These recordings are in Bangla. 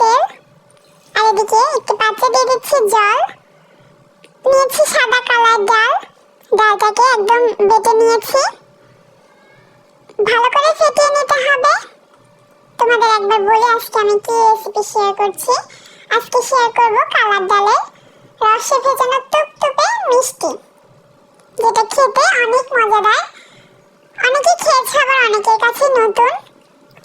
তেল, আর এদিকে একটু পাত্রে দিয়ে দিচ্ছি জল। নিয়েছি সাদা কালার ডাল, ডালটাকে একদম বেটে নিয়েছি। ভালো করে ফেটিয়ে নিতে হবে। তোমাদের একবার বলে আজকে আমি কি রেসিপি শেয়ার করছি। আজকে শেয়ার করব কালার ডালের রসে ভেজানো টুকটুকে মিষ্টি, যেটা খেতে অনেক মজাদার। অনেকে খেয়েছে, আবার অনেকের কাছে নতুন।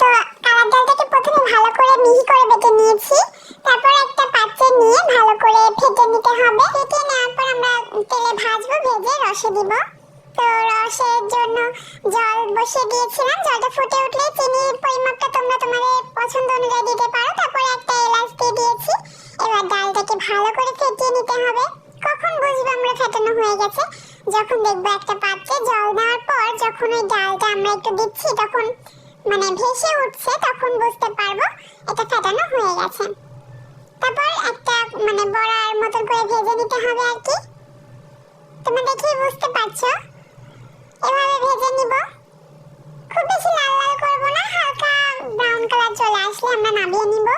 তো কালার ডালটাকে প্রথমে ভালো করে মিহি করে বেটে নিয়েছি। তারপর একটা পাত্রে নিয়ে ভালো করে ফেটে নিতে হবে। ফেটে নেওয়ার পর আমরা তেলে ভাজবো, ভেজে রসে দিব। তো রসের জন্য জল বসিয়ে দিয়েছিলাম। জলটা ফুটে উঠলে চিনির পরিমাপটা তোমরা তোমাদের পছন্দ অনুযায়ী দিতে পারো। তারপরে একটা এলাচ দিয়ে দিয়েছি। এবার ডালটাকে ভালো করে ফেটিয়ে নিতে হবে। কখন বুঝবো আমরা ফেটানো হয়ে গেছে? যখন দেখবো একটা পাত্রে জল দেওয়ার পর যখন ওই ডালটা আমরা একটু দিচ্ছি, তখন মানে ভেসে উঠছে, তখন বুঝতে পারবো এটা ফেটানো হয়ে গেছে। তারপর একটা মানে বড়ার মতন করে ভেজে নিতে হবে আর কি। তোমরা দেখেই বুঝতে পারছো, এভাবে ভেজে নিব। খুব বেশি লাল লাল করবো না, হালকা ব্রাউন কালার চলে আসলে আমরা নামিয়ে নিব।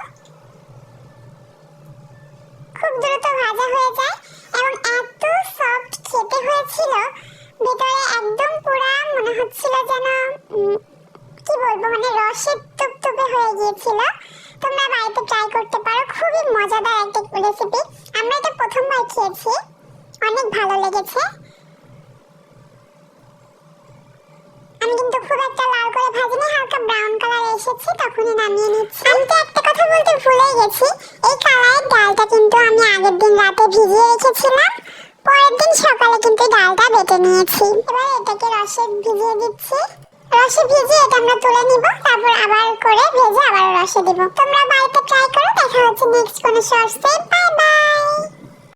খুব দ্রুত ভাজা হয়ে যায় এবং এত সফট খেতে হয়েছিল, ভিতরে একদম পুরা মনে হচ্ছিল যেন কি বলবো, মানে রসের টুকটুকে হয়ে গিয়েছিল। তোমরা বাড়িতে ট্রাই করতে পারো, খুবই মজাদার একটা রেসিপি। আমরা এটা প্রথমবার খেয়েছি, অনেক ভালো লেগেছে। আমি কিন্তু খুব একটা লাল করে ভাজিনি, হালকা ব্রাউন কালার এসেছে তখনই নামিয়ে নিচ্ছি। আমি তো একটা কথা বলতে ভুলেই গেছি, এই কালারের ডালটা কিন্তু আমি আগের দিন রাতে ভিজিয়ে রেখেছিলাম। পরের দিন সকালে কিন্তু ডালটা বেটে নিয়েছি। এবার এটাকে রসে ভিজিয়ে দিচ্ছি। রসে ভিজিয়ে এটা আমরা তুলে নিব, তারপর আবার করে ভেজে আবার রসে দিব। তোমরা বাড়িতে ট্রাই করো। দেখা হচ্ছে নেক্সট কোনো শর্টসে। বাই।